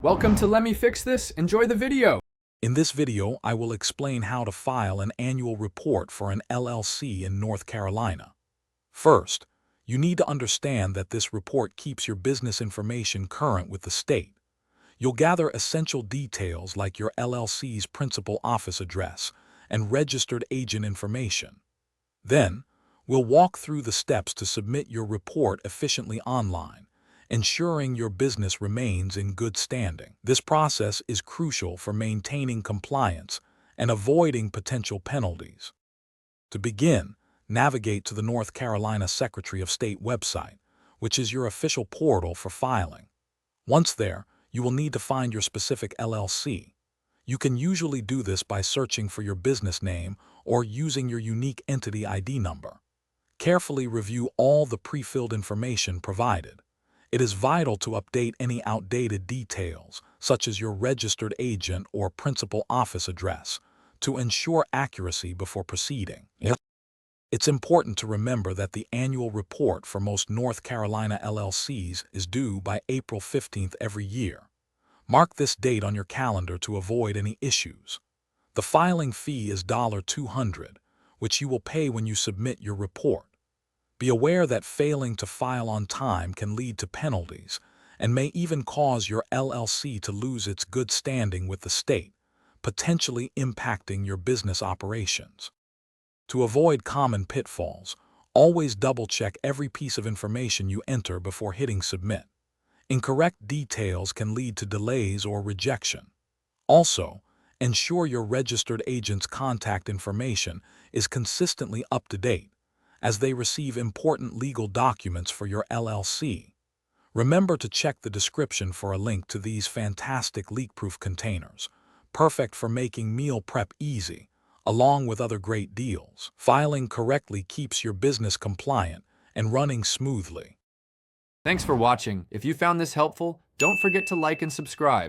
Welcome to Let Me Fix This. Enjoy the video. In this video, I will explain how to file an annual report for an LLC in North Carolina. First, you need to understand that this report keeps your business information current with the state. You'll gather essential details like your LLC's principal office address and registered agent information. Then, we'll walk through the steps to submit your report efficiently online, ensuring your business remains in good standing. This process is crucial for maintaining compliance and avoiding potential penalties. To begin, navigate to the North Carolina Secretary of State website, which is your official portal for filing. Once there, you will need to find your specific LLC. You can usually do this by searching for your business name or using your unique entity ID number. Carefully review all the pre-filled information provided. It is vital to update any outdated details, such as your registered agent or principal office address, to ensure accuracy before proceeding. It's important to remember that the annual report for most North Carolina LLCs is due by April 15th every year. Mark this date on your calendar to avoid any issues. The filing fee is $200, which you will pay when you submit your report. Be aware that failing to file on time can lead to penalties and may even cause your LLC to lose its good standing with the state, potentially impacting your business operations. To avoid common pitfalls, always double-check every piece of information you enter before hitting submit. Incorrect details can lead to delays or rejection. Also, ensure your registered agent's contact information is consistently up to date, as they receive important legal documents for your LLC. Remember to check the description for a link to these fantastic leak-proof containers, perfect for making meal prep easy, along with other great deals. Filing correctly keeps your business compliant and running smoothly. Thanks for watching. If you found this helpful, don't forget to like and subscribe.